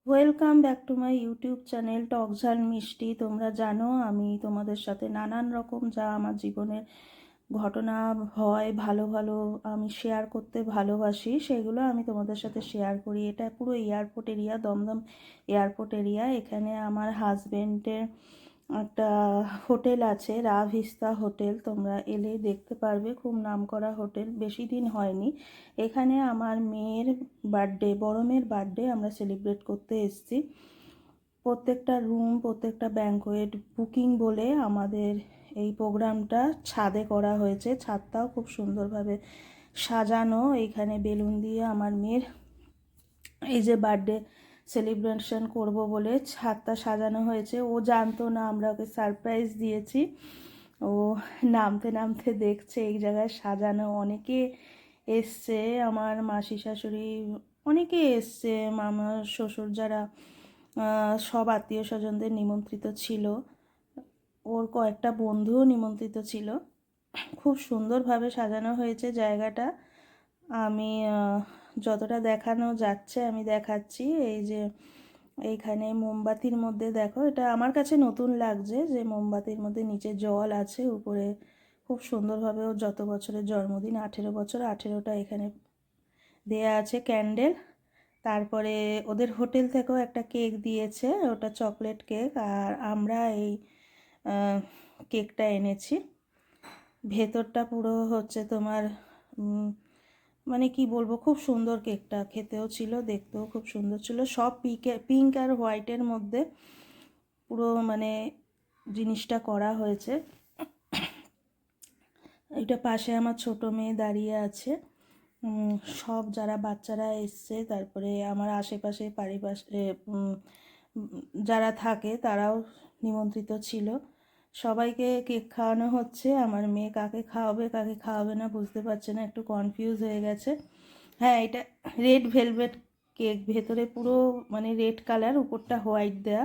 Welcome back to my YouTube channel Tokjhal Mishti. তোমরা জানো আমি তোমাদের সাথে নানান রকম যা আমার জীবনের ঘটনা হয় ভালো ভালো আমি শেয়ার করতে ভালোবাসি, সেগুলো আমি তোমাদের সাথে শেয়ার করি। এটা পুরো airport area, Dumdum airport area. এখানে আমার হাজবেন্ডের একটা হোটেল আছে, রা ভিস্তা হোটেল। তোমরা এলে দেখতে পারবে, খুব নামকরা হোটেল। বেশি দিন হয়নি, এখানে আমার মেয়ের বার্থডে, বড় মেয়ের বার্থডে আমরা সেলিব্রেট করতে এসেছি। প্রত্যেকটা রুম, প্রত্যেকটা ব্যাঙ্কোয়েট বুকিং বলে আমাদের এই প্রোগ্রামটা ছাদে করা হয়েছে। ছাদটাও খুব সুন্দরভাবে সাজানো। এইখানে বেলুন দিয়ে আমার মেয়ের এই যে বার্থডে সেলিব্রেশন করব বলে ছাদটা সাজানো হয়েছে। ও জানতো না, আমরা ওকে সারপ্রাইজ দিয়েছি। ও নামতে নামতে দেখছে এই জায়গায় সাজানো। অনেকে এসছে, আমার মাসি শাশুড়ি অনেকে এসছে, মামা শ্বশুর, যারা সব আত্মীয় স্বজনদের নিমন্ত্রিত ছিল। ওর কয়েকটা বন্ধুও নিমন্ত্রিত ছিল। খুব সুন্দরভাবে সাজানো হয়েছে জায়গাটা। আমি যতটা দেখানো যাচ্ছে আমি দেখাচ্ছি। এই যে এইখানে মোমবাতির মধ্যে দেখো, এটা আমার কাছে নতুন লাগছে যে মোমবাতির মধ্যে নিচে জল আছে, উপরে খুব সুন্দরভাবে ওর যত বছরের জন্মদিন, 18 বছর, 18টা এখানে দেয়া আছে ক্যান্ডেল। তারপরে ওদের হোটেল থেকেও একটা কেক দিয়েছে, ওটা চকলেট কেক। আর আমরা এই কেকটা এনেছি। ভেতরটা পুরো হচ্ছে তোমার মানে কি বলবো, খুব সুন্দর কেকটা। খেতেও ছিল, দেখতেও খুব সুন্দর ছিল। সব পিঙ্ক আর হোয়াইটের মধ্যে পুরো মানে জিনিসটা করা হয়েছে। এটা পাশে আমার ছোট মেয়ে দাঁড়িয়ে আছে। সব যারা বাচ্চারা এসছে, তারপরে আমার আশেপাশে পারিপাশে যারা থাকে তারাও নিমন্ত্রিত ছিল। সবাইকে কেক খাওয়ানো হচ্ছে। আমার মেয়ে কাকে খাওয়াবে না বুঝতে পারছে না, একটু কনফিউজ হয়ে গেছে। হ্যাঁ, এটা রেড ভেলভেট কেক, ভেতরে পুরো মানে রেড কালার, উপরটা হোয়াইট দেয়া,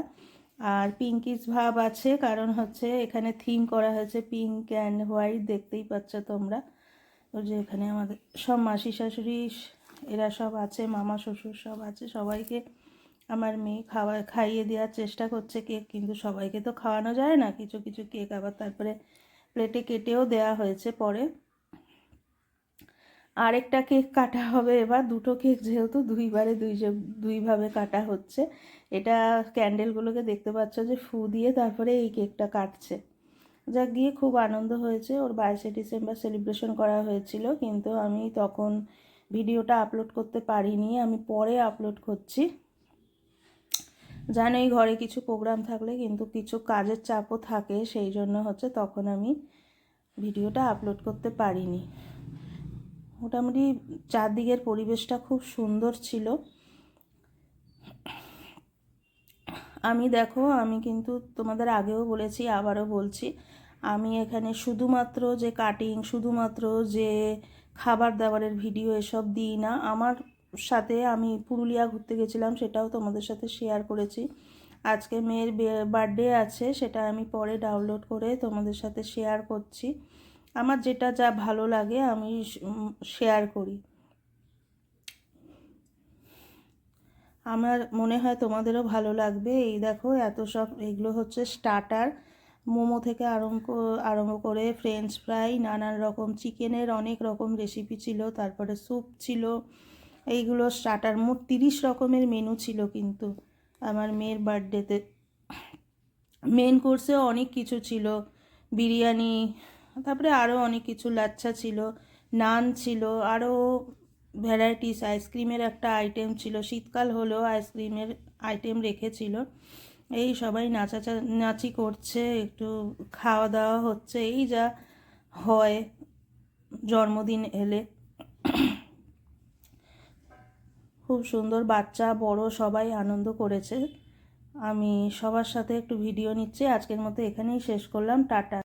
আর পিঙ্কিশ ভাব আছে, কারণ হচ্ছে এখানে থিম করা হয়েছে পিঙ্ক অ্যান্ড হোয়াইট। দেখতেই পাচ্ছ তোমরা। ওই যে এখানে আমাদের সব মাসি শাশুড়ি এরা সব আছে, মামা শ্বশুর সব আছে। সবাইকে আমার মেয়ে খাইয়ে দেওয়ার চেষ্টা করছে কেক, কিন্তু সবাইকে তো খাওয়ানো যায় না। কিছু কিছু কেক আবার তারপরে প্লেটে কেটেও দেওয়া হয়েছে পরে। আরেকটা কেক কাটা হবে এবার, দুটো কেক যেহেতু দুইভাবে কাটা হচ্ছে। এটা ক্যান্ডেলগুলোকে দেখতে পাচ্ছ যে ফু দিয়ে তারপরে এই কেকটা কাটছে। যা গিয়ে খুব আনন্দ হয়েছে। ওর 22শে ডিসেম্বর সেলিব্রেশন করা হয়েছিল, কিন্তু আমি তখন ভিডিওটা আপলোড করতে পারিনি, আমি পরে আপলোড করছি। জানোই ঘরে কিছু প্রোগ্রাম থাকলে কিন্তু কিছু কাজের চাপও থাকে, সেই জন্য হচ্ছে তখন আমি ভিডিওটা আপলোড করতে পারিনি। মোটামুটি চারদিকের পরিবেশটা খুব সুন্দর ছিল। আমি দেখো, আমি কিন্তু তোমাদের আগেও বলেছি, আবারও বলছি, আমি এখানে শুধুমাত্র যে কাটিং, শুধুমাত্র যে খাবার দাবারের ভিডিও এসব দিই না। আমার সাথে আমি পুরুলিয়া ঘুরতে গেছিলাম, সেটাও তোমাদের সাথে শেয়ার করেছি। আজকে মেয়ের বার্থডে আছে, সেটা আমি পরে ডাউনলোড করে তোমাদের সাথে শেয়ার করছি। আমার যেটা যা ভালো লাগে আমি শেয়ার করি। আমার মনে হয় তোমাদেরও ভালো লাগবে। এই দেখো, এত সব এগুলো হচ্ছে স্টার্টার। মোমো থেকে আরম্ভ করে ফ্রেঞ্চ ফ্রাই, নানান রকম চিকেনের অনেক রকম রেসিপি ছিল, তারপরে স্যুপ ছিল। এইগুলো স্টার্টার, মোট 30 রকমের মেনু ছিল। কিন্তু আমার মেয়ের বার্থডেতে মেন কোর্সেও অনেক কিছু ছিল, বিরিয়ানি, তারপরে আরও অনেক কিছু, লাচ্ছা ছিল, নান ছিল, আরও ভ্যারাইটিস। আইসক্রিমের একটা আইটেম ছিল, শীতকাল হলেও আইসক্রিমের আইটেম রেখেছিল। এই সবাই নাচি করছে, একটু খাওয়া দাওয়া হচ্ছে, এই যা হয় জন্মদিন এলে। খুব সুন্দর, বাচ্চা বড় সবাই আনন্দ করেছে। আমি সবার সাথে একটু ভিডিও নিচ্ছি। আজকের মতো এখানেই শেষ করলাম, টাটা।